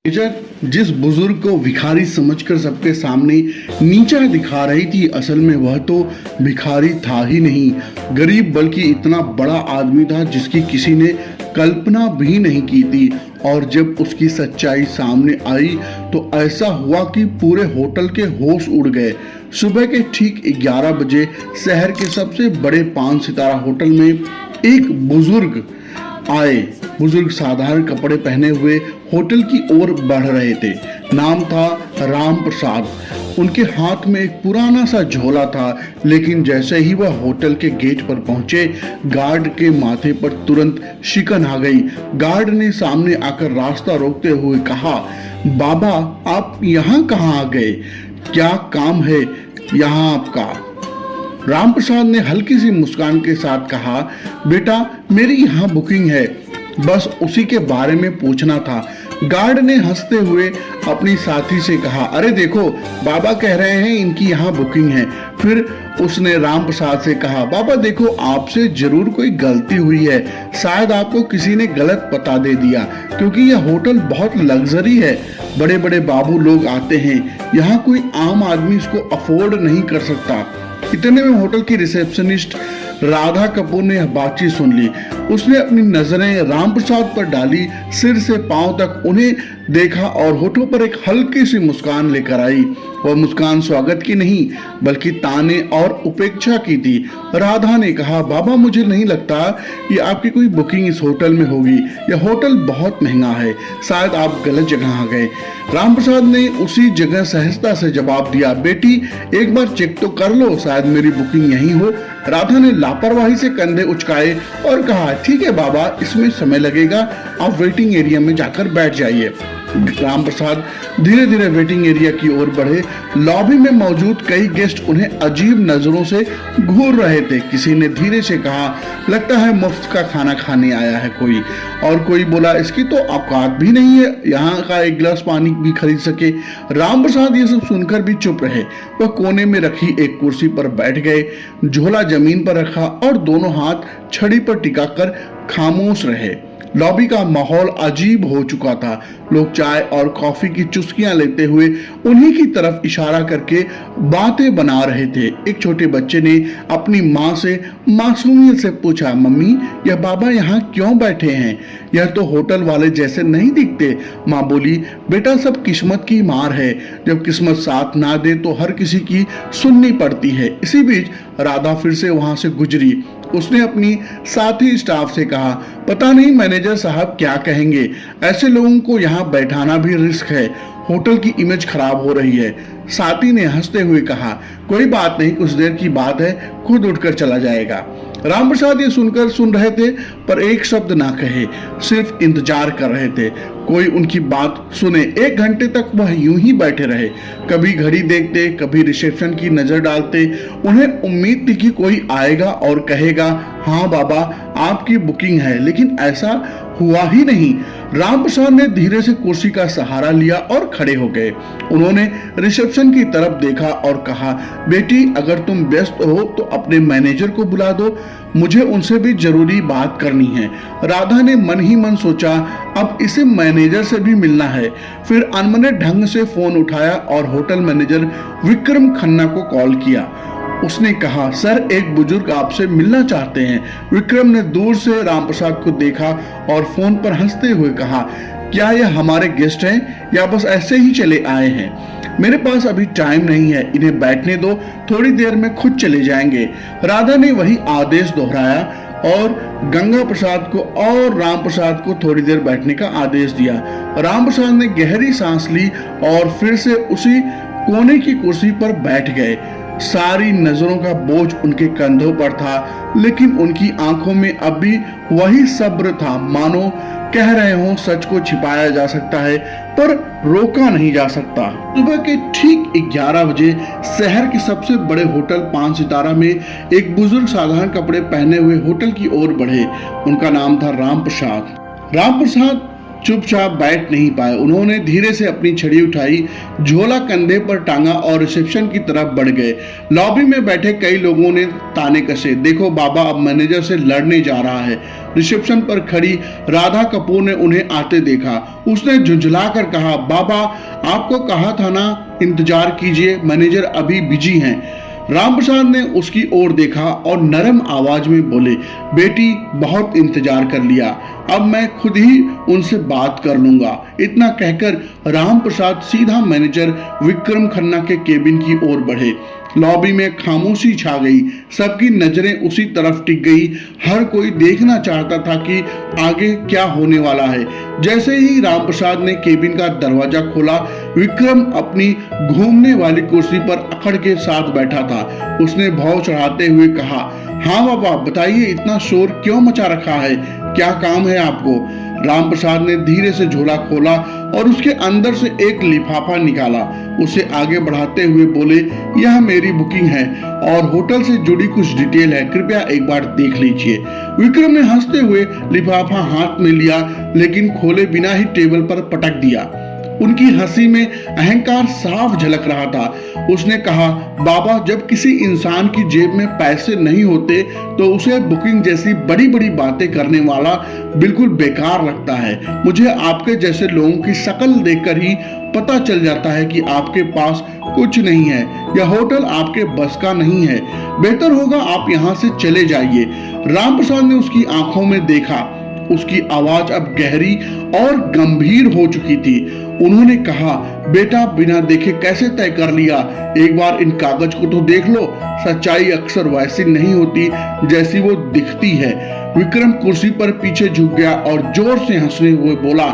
Manager जिस बुजुर्ग को भिखारी समझकर सबके सामने नीचा दिखा रही थी, असल में वह तो भिखारी था ही नहीं, गरीब बल्कि इतना बड़ा आदमी था जिसकी किसी ने कल्पना भी नहीं की थी। और जब उसकी सच्चाई सामने आई तो ऐसा हुआ कि पूरे होटल के होश उड़ गए। सुबह के ठीक 11 बजे शहर के सबसे बड़े 5 सितारा होटल में एक बुजुर्ग आए। बुजुर्ग साधारण कपड़े पहने हुए होटल की ओर बढ़ रहे थे। नाम था राम प्रसाद। उनके हाथ में एक पुराना सा झोला था, लेकिन जैसे ही वह होटल के गेट पर पहुंचे, गार्ड के माथे पर तुरंत शिकन आ गई। गार्ड ने सामने आकर रास्ता रोकते हुए कहा, बाबा आप यहाँ कहाँ आ गए? क्या काम है यहाँ आपका? राम प्रसाद ने हल्की सी मुस्कान के साथ कहा, बेटा मेरी यहाँ बुकिंग है, बस उसी के बारे में पूछना था। गार्ड ने हंसते हुए अपनी साथी से कहा, अरे देखो बाबा कह रहे हैं इनकी यहाँ बुकिंग है। फिर उसने राम प्रसाद से कहा, बाबा देखो आपसे जरूर कोई गलती हुई है, शायद आपको किसी ने गलत पता दे दिया, क्योंकि यह होटल बहुत लग्जरी है, बड़े बड़े बाबू लोग आते हैं, यहाँ कोई आम आदमी इसको अफोर्ड नहीं कर सकता। इतने में होटल की रिसेप्शनिस्ट राधा कपूर ने यह बातचीत सुन ली। उसने अपनी नजरें राम प्रसाद पर डाली, सिर से पांव तक उन्हें देखा और होठों पर एक हल्की सी मुस्कान लेकर आई। वह मुस्कान स्वागत की नहीं बल्कि ताने और उपेक्षा की थी। राधा ने कहा, बाबा मुझे नहीं लगता कि आपकी कोई बुकिंग इस होटल में होगी, यह होटल बहुत महंगा है, शायद आप गलत जगह आ गए। राम प्रसाद ने उसी जगह सहजता से जवाब दिया, बेटी एक बार चेक तो कर लो, शायद मेरी बुकिंग यही हो। राधा ने लापरवाही से कंधे उचकाए और कहा, ठीक है बाबा इसमें समय लगेगा, आप वेटिंग एरिया में जाकर बैठ जाइए। राम प्रसाद धीरे धीरे वेटिंग एरिया की ओर बढ़े। लॉबी में मौजूद कई गेस्ट उन्हें अजीब नजरों से घूर रहे थे। किसी ने धीरे से कहा, लगता है मुफ्त का खाना खाने आया है कोई, और कोई बोला इसकी तो औकात भी नहीं है यहाँ का एक गिलास पानी भी खरीद सके। राम प्रसाद ये सब सुनकर भी चुप रहे। वह कोने में रखी एक कुर्सी पर बैठ गए, झोला जमीन पर रखा और दोनों हाथ छड़ी पर टिकाकर खामोश रहे। लॉबी का माहौल अजीब हो चुका था। लोग चाय और कॉफी की चुस्कियां लेते हुए उन्हीं की तरफ इशारा करके बातें बना रहे थे। एक छोटे बच्चे ने अपनी माँ से मासूमियत से पूछा, मम्मी यह बाबा यहाँ क्यों बैठे हैं? यह तो होटल वाले जैसे नहीं दिखते। माँ बोली, बेटा सब किस्मत की मार है, जब किस्मत साथ ना दे तो हर किसी की सुननी पड़ती है। इसी बीच राधा फिर से वहां से गुजरी। उसने अपनी साथी स्टाफ से कहा, पता नहीं मैनेजर साहब क्या कहेंगे, ऐसे लोगों को यहाँ बैठाना भी रिस्क है, होटल की इमेज खराब हो रही है। साथी ने हंसते हुए कहा, कोई बात नहीं, कुछ देर की बात है, खुद उठकर चला जाएगा। राम प्रसाद ये सुनकर सुन रहे थे पर एक शब्द ना कहे, सिर्फ इंतजार कर रहे थे कोई उनकी बात सुने। 1 घंटे तक वह यूं ही बैठे रहे, कभी घड़ी देखते, कभी रिसेप्शन की नजर डालते। उन्हें उम्मीद थी कि कोई आएगा और कहेगा, हाँ बाबा आपकी बुकिंग है, लेकिन ऐसा हुआ ही नहीं। राम प्रसाद ने धीरे से कुर्सी का सहारा लिया और खड़े हो गए। उन्होंने रिसेप्शन की तरफ देखा और कहा, बेटी अगर तुम व्यस्त हो तो अपने मैनेजर को बुला दो, मुझे उनसे भी जरूरी बात करनी है। राधा ने मन ही मन सोचा, अब इसे मैनेजर से भी मिलना है। फिर अनमने ढंग से फोन उठाया और होटल मैनेजर विक्रम खन्ना को कॉल किया। उसने कहा, सर एक बुजुर्ग आपसे मिलना चाहते हैं। विक्रम ने दूर से राम प्रसाद को देखा और फोन पर हंसते हुए कहा, क्या यह हमारे गेस्ट हैं या बस ऐसे ही चले आए हैं? मेरे पास अभी टाइम नहीं है, इन्हें बैठने दो, थोड़ी देर में खुद चले जाएंगे। राधा ने वही आदेश दोहराया और गंगा प्रसाद को और राम प्रसाद को थोड़ी देर बैठने का आदेश दिया। राम प्रसाद ने गहरी सांस ली और फिर से उसी कोने की कुर्सी पर बैठ गए। सारी नजरों का बोझ उनके कंधों पर था, लेकिन उनकी आंखों में अब भी वही सब्र था, मानो कह रहे हो सच को छिपाया जा सकता है पर रोका नहीं जा सकता। सुबह के ठीक 11 बजे शहर के सबसे बड़े होटल 5 सितारा में एक बुजुर्ग साधारण कपड़े पहने हुए होटल की ओर बढ़े। उनका नाम था राम प्रसाद। राम प्रसाद चुपचाप बैठ नहीं पाए। उन्होंने धीरे से अपनी छड़ी उठाई, झोला कंधे पर टांगा और रिसेप्शन की तरफ बढ़ गए। लॉबी में बैठे कई लोगों ने ताने कसे, देखो बाबा अब मैनेजर से लड़ने जा रहा है। रिसेप्शन पर खड़ी राधा कपूर ने उन्हें आते देखा। उसने झुंझला कर कहा, बाबा आपको कहा था ना इंतजार कीजिए, मैनेजर अभी बिजी हैं। रामप्रसाद ने उसकी ओर देखा और नरम आवाज में बोले, बेटी बहुत इंतजार कर लिया, अब मैं खुद ही उनसे बात कर लूंगा। इतना कहकर रामप्रसाद सीधा मैनेजर विक्रम खन्ना के केबिन की ओर बढ़े। लॉबी में खामोशी छा गई, सबकी नजरें उसी तरफ टिक गई। हर कोई देखना चाहता था कि आगे क्या होने वाला है। जैसे ही रामप्रसाद ने केबिन का दरवाजा खोला, विक्रम अपनी घूमने वाली कुर्सी पर अकड़ के साथ बैठा था। उसने भाव चढ़ाते हुए कहा, हाँ बाबा बताइए, इतना शोर क्यों मचा रखा है, क्या काम है आपको? रामप्रसाद ने धीरे से झोला खोला और उसके अंदर से एक लिफाफा निकाला। उसे आगे बढ़ाते हुए बोले, यह मेरी बुकिंग है और होटल से जुड़ी कुछ डिटेल है, कृपया एक बार देख लीजिए। विक्रम ने हंसते हुए लिफाफा हाथ में लिया, लेकिन खोले बिना ही टेबल पर पटक दिया। उनकी हंसी में अहंकार साफ झलक रहा था। उसने कहा, बाबा जब किसी इंसान की जेब में पैसे नहीं होते तो उसे बुकिंग जैसी बड़ी बड़ी बातें करने वाला बिल्कुल बेकार लगता है। मुझे आपके जैसे लोगों की शक्ल देखकर ही पता चल जाता है कि आपके पास कुछ नहीं है। यह होटल आपके बस का नहीं है, बेहतर होगा आप यहाँ से चले जाइए। रामप्रसाद ने उसकी आंखों में देखा। उसकी आवाज अब गहरी और गंभीर हो चुकी थी। उन्होंने कहा, बेटा बिना देखे कैसे तय कर लिया? एक बार इन कागज को तो देख लो, सच्चाई अक्सर वैसी नहीं होती जैसी वो दिखती है। विक्रम कुर्सी पर पीछे झुक गया और जोर से हंसते हुए बोला,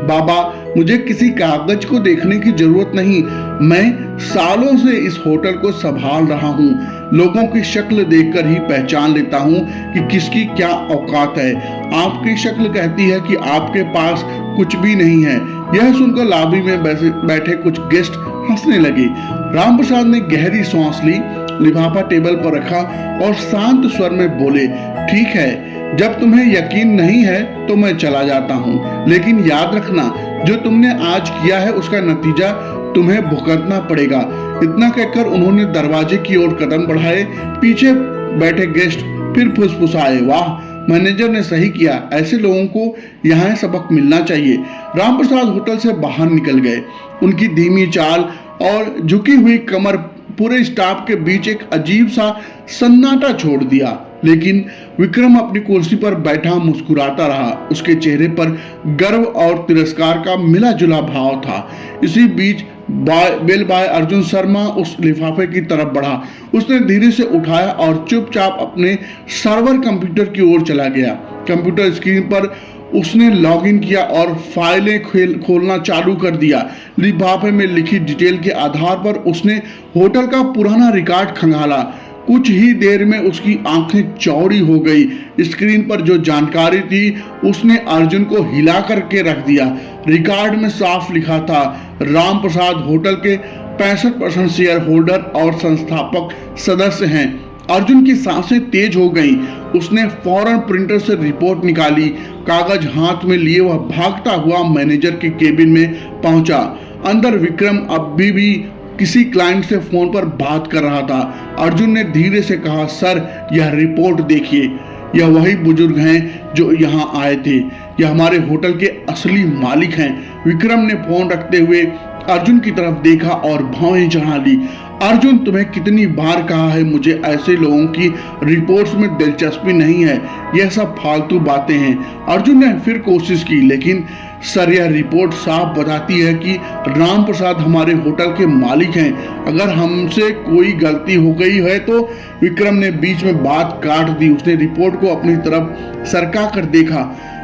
बाबा मुझे किसी कागज को देखने की जरूरत नहीं, मैं सालों से इस होटल को संभाल रहा हूँ। लोगों की शक्ल देखकर ही पहचान लेता हूँ कि किसकी क्या औकात है। आपकी शक्ल कहती है कि आपके पास कुछ भी नहीं है। यह सुनकर लॉबी में बैठे कुछ गेस्ट हंसने लगे। रामप्रसाद ने गहरी सांस ली, लिफाफा टेबल पर रखा और शांत स्वर में बोले, ठीक है, जब तुम्हें यकीन नहीं है तो मैं चला जाता हूँ, लेकिन याद रखना जो तुमने आज किया है उसका नतीजा तुम्हें भुगतना पड़ेगा। इतना कहकर उन्होंने दरवाजे की ओर कदम बढ़ाए। पीछे बैठे गेस्ट फिर फुसफुसाए, वाह मैनेजर ने सही किया, ऐसे लोगों को यहाँ सबक मिलना चाहिए। रामप्रसाद होटल से बाहर निकल गए। उनकी धीमी चाल और झुकी हुई कमर पूरे स्टाफ के बीच एक अजीब सा सन्नाटा छोड़ दिया। लेकिन विक्रम अपनी कुर्सी पर बैठा मुस्कुराता रहा। उसके चेहरे पर गर्व और तिरस्कार का मिला जुला भाव था। इसी बीच बेल बॉय अर्जुन शर्मा उस लिफाफे की तरफ बढ़ा। उसने धीरे से उठाया और चुपचाप अपने सर्वर कंप्यूटर की ओर चला गया। कंप्यूटर स्क्रीन पर उसने लॉगिन किया और फाइलें खोलना चालू कर दिया। लिफाफे में लिखी डिटेल के आधार पर उसने होटल का पुराना रिकॉर्ड खंगाला। कुछ ही देर में उसकी आंखें चौड़ी हो गई। स्क्रीन पर जो जानकारी थी उसने अर्जुन को हिला करके रख दिया। रिकॉर्ड में साफ लिखा था, रामप्रसाद होटल के 65% शेयर होल्डर और संस्थापक सदस्य हैं। अर्जुन की सांसें तेज हो गईं। उसने फौरन प्रिंटर से रिपोर्ट निकाली। कागज हाथ में लिए वह भागता हुआ मैनेजर के केबिन में पहुंचा। अंदर विक्रम अभी भी किसी क्लाइंट से फोन पर बात कर रहा था। अर्जुन ने धीरे से कहा, सर यह रिपोर्ट देखिए, यह वही बुजुर्ग हैं जो यहाँ आए थे, यह हमारे होटल के असली मालिक हैं। विक्रम ने फोन रखते हुए अर्जुन की तरफ देखा और भौहें चढ़ा ली। अर्जुन तुम्हें कितनी बार कहा है, मुझे ऐसे लोगों की रिपोर्ट्स में दिलचस्पी नहीं है, यह सब फालतू बातें हैं। अर्जुन ने फिर कोशिश की, लेकिन सर यह रिपोर्ट साफ बताती है कि रामप्रसाद हमारे होटल के मालिक हैं। अगर हमसे कोई गलती हो गई है तो विक्रम ने बीच में बात काट दी। उसने रिपोर्ट को अपनी तरफ सरका कर देखा,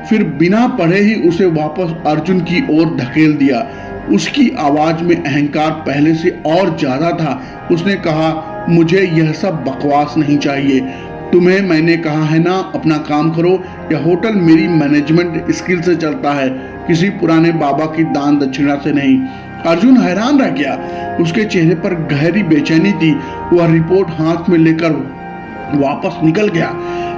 फिर बिना पढ़े ही उसे वापस अर्जुन की ओर धकेल दिया। उसकी आवाज में अहंकार पहले से और ज्यादा था। उसने कहा, मुझे यह सब बकवास नहीं चाहिए। तुम्हें मैंने कहा है ना, अपना काम करो। यह होटल मेरी मैनेजमेंट स्किल से चलता है, किसी पुराने बाबा की दान दक्षिणा से नहीं। अर्जुन हैरान रह गया। उसके चेहरे पर गहरी बेचैनी थी। वह रिपोर्ट हाथ में लेकर वापस निकल गया।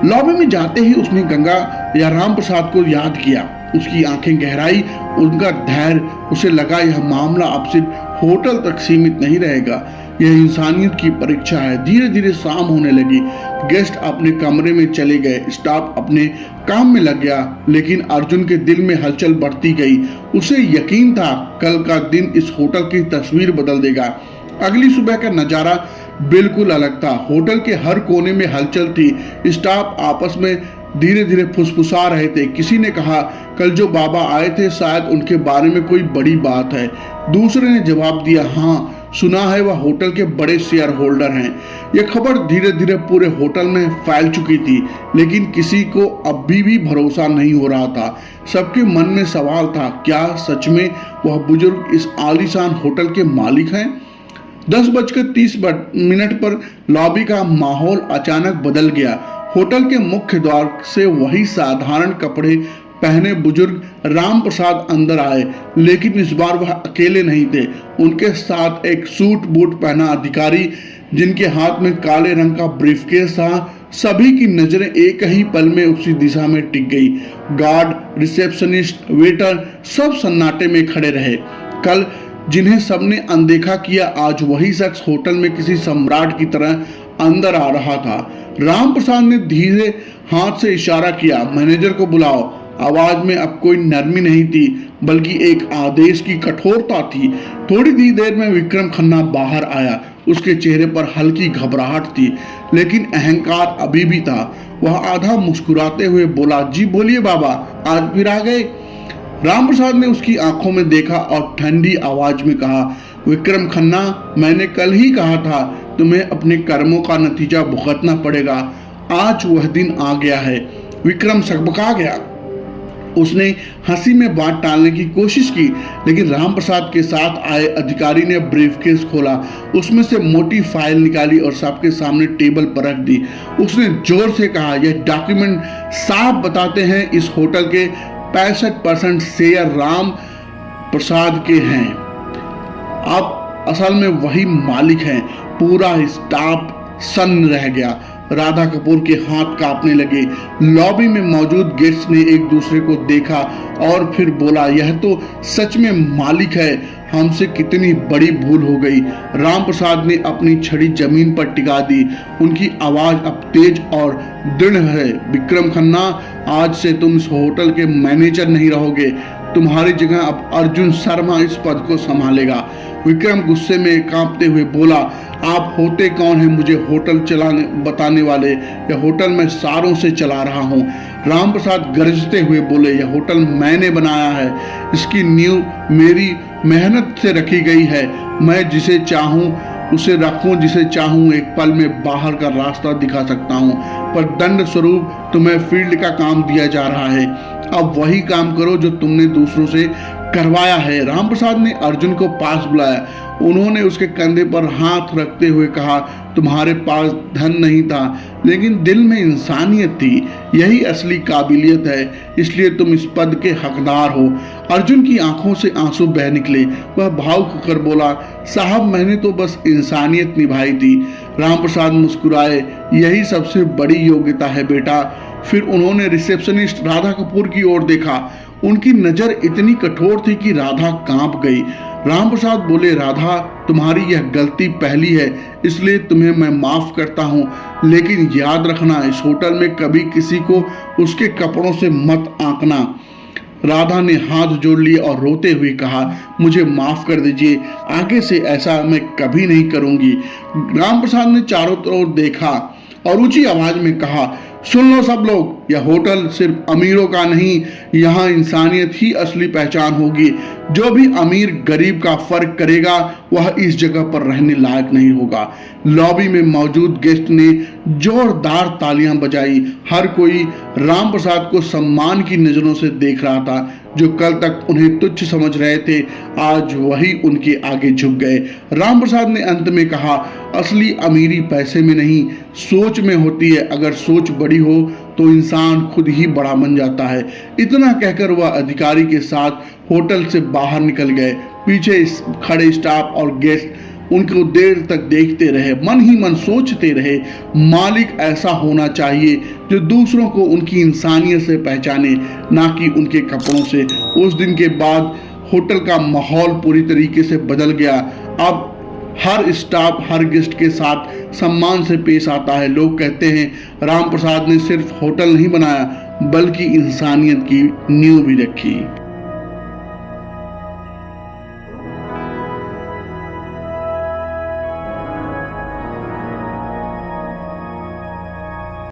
लॉबी में जाते ही उसने गंगा या रामप्रसाद को याद किया। उसकी आंखें गहराई, उनका धैर्य। उसे लगा यह मामला अब सिर्फ होटल तक सीमित नहीं रहेगा, यह इंसानियत की परीक्षा है। धीरे धीरे शाम होने लगी, गेस्ट अपने कमरे में चले गए, स्टाफ अपने काम में लग गया, लेकिन अर्जुन के दिल में हलचल बढ़ती गई। उसे यकीन था कल का दिन इस होटल की तस्वीर बदल देगा। अगली सुबह का नजारा बिल्कुल अलग था। होटल के हर कोने में हलचल थी, स्टाफ आपस में धीरे धीरे फुसफुसा रहे थे। किसी ने कहा, कल जो बाबा आए थे शायद उनके बारे में कोई बड़ी बात है। दूसरे ने जवाब दिया, हाँ सुना है वह होटल के बड़े शेयर होल्डर हैं। यह खबर धीरे धीरे पूरे होटल में फैल चुकी थी, लेकिन किसी को अब भी भरोसा नहीं हो रहा था। सबके मन में सवाल था, क्या सच में वह बुजुर्ग इस आलीशान होटल के मालिक हैं? 10:30 पर लॉबी का माहौल अचानक बदल गया। होटल के मुख्य द्वार से वही साधारण कपड़े पहने बुजुर्ग राम प्रसाद अंदर आए, लेकिन इस बार वह अकेले नहीं थे। उनके साथ एक सूट बूट पहना अधिकारी, जिनके हाथ में काले रंग का ब्रीफकेस था। सभी की नजरें एक ही पल में उसी दिशा में टिक गई। गार्ड, रिसेप्शनिस्ट, वेटर सब सन्नाटे में खड़े रहे। कल जिन्हें सबने अनदेखा किया, आज वही शख्स होटल में किसी सम्राट की तरह अंदर आ रहा था। राम प्रसाद ने धीरे हाथ से इशारा किया, मैनेजर को बुलाओ। आवाज में अब कोई नरमी नहीं थी, बल्कि एक आदेश की कठोरता थी। थोड़ी ही देर में विक्रम खन्ना बाहर आया। उसके चेहरे पर हल्की घबराहट थी, लेकिन अहंकार अभी भी था। वह आधा मुस्कुराते हुए बोला, जी बोलिए बाबा, आज फिर आ गए? राम प्रसाद ने उसकी आंखों में देखा और ठंडी आवाज में कहा, विक्रम खन्ना, मैंने कल ही कहा था तुम्हें अपने कर्मों का नतीजा भुगतना पड़ेगा। आज वह दिन आ गया है। विक्रम सकबका गया। उसने हंसी में बात टालने की कोशिश की, लेकिन राम प्रसाद के साथ आए अधिकारी ने ब्रीफकेस खोला, उसमें से मोटी फाइल निकाली और सबके सामने टेबल पर रख दी। उसने जोर से कहा, यह डॉक्यूमेंट साफ बताते हैं इस होटल के 65% शेयर राम प्रसाद के हैं। आप असल में वही मालिक हैं। पूरा स्टाफ सन्न रह गया। राधा कपूर के हाथ कांपने लगे। लॉबी में मौजूद गेस्ट्स ने एक दूसरे को देखा और फिर बोला, यह तो सच में मालिक है, हमसे कितनी बड़ी भूल हो गई। राम प्रसाद ने अपनी छड़ी जमीन पर टिका दी। उनकी आवाज अब तेज और दृढ़ है, विक्रम खन्ना, आज से तुम इस होटल के मैनेजर नहीं रहोगे। तुम्हारी जगह अब अर्जुन शर्मा इस पद को संभालेगा। विक्रम गुस्से में कांपते हुए बोला, आप होते कौन हैं मुझे होटल चलाने बताने वाले? यह होटल मैं सालों से चला रहा हूँ। राम प्रसाद गरजते हुए बोले, यह होटल मैंने बनाया है, इसकी नींव मेरी मेहनत से रखी गई है। मैं जिसे चाहूँ उसे रखूं, जिसे चाहूँ एक पल में बाहर का रास्ता दिखा सकता हूँ, पर दंड स्वरूप तुम्हें फील्ड का काम दिया जा रहा है। अब वही काम करो जो तुमने दूसरों से करवाया है। राम प्रसाद ने अर्जुन को पास बुलाया। उन्होंने उसके कंधे पर हाथ रखते हुए कहा, तुम्हारे पास धन नहीं था, लेकिन दिल में इंसानियत थी। यही असली काबिलियत है, इसलिए तुम इस पद के हकदार हो। अर्जुन की आंखों से आंसू बह निकले। वह भावुक होकर बोला, साहब मैंने तो बस इंसानियत निभाई थी। राम प्रसाद मुस्कुराए, यही सबसे बड़ी योग्यता है बेटा। फिर उन्होंने रिसेप्शनिस्ट राधा कपूर की ओर देखा। उनकी नजर इतनी कठोर थी कि राधा कांप गई। राम प्रसाद बोले, राधा, तुम्हारी यह गलती पहली है, इसलिए तुम्हें मैं माफ करता हूँ, लेकिन याद रखना इस होटल में कभी किसी को उसके कपड़ों से मत आंकना। राधा ने हाथ जोड़ लिए और रोते हुए कहा, मुझे माफ कर दीजिए, आगे से ऐसा मैं कभी नहीं करूंगी। राम प्रसाद ने चारों तरफ देखा और ऊंची आवाज में कहा, सुन लो सब लोग, यह होटल सिर्फ अमीरों का नहीं, यहाँ इंसानियत ही असली पहचान होगी। जो भी अमीर गरीब का फर्क करेगा वह इस जगह पर रहने लायक नहीं होगा। लॉबी में मौजूद गेस्ट ने जोरदार तालियां बजाई। हर कोई राम प्रसाद को सम्मान की नजरों से देख रहा था। जो कल तक उन्हें तुच्छ समझ रहे थे, आज वही उनके आगे झुक गए। राम प्रसाद ने अंत में कहा, असली अमीरी पैसे में नहीं, सोच में होती है। अगर सोच बड़ी हो तो इंसान खुद ही बड़ा बन जाता है। इतना कहकर वह अधिकारी के साथ होटल से बाहर निकल गए। पीछे खड़े स्टाफ और गेस्ट उनको देर तक देखते रहे, मन ही मन सोचते रहे, मालिक ऐसा होना चाहिए जो दूसरों को उनकी इंसानियत से पहचाने, ना कि उनके कपड़ों से। उस दिन के बाद होटल का माहौल पूरी तरीके से बदल गया। अब हर स्टाफ हर गेस्ट के साथ सम्मान से पेश आता है। लोग कहते हैं राम प्रसाद ने सिर्फ होटल नहीं बनाया बल्कि इंसानियत की नींव भी रखी।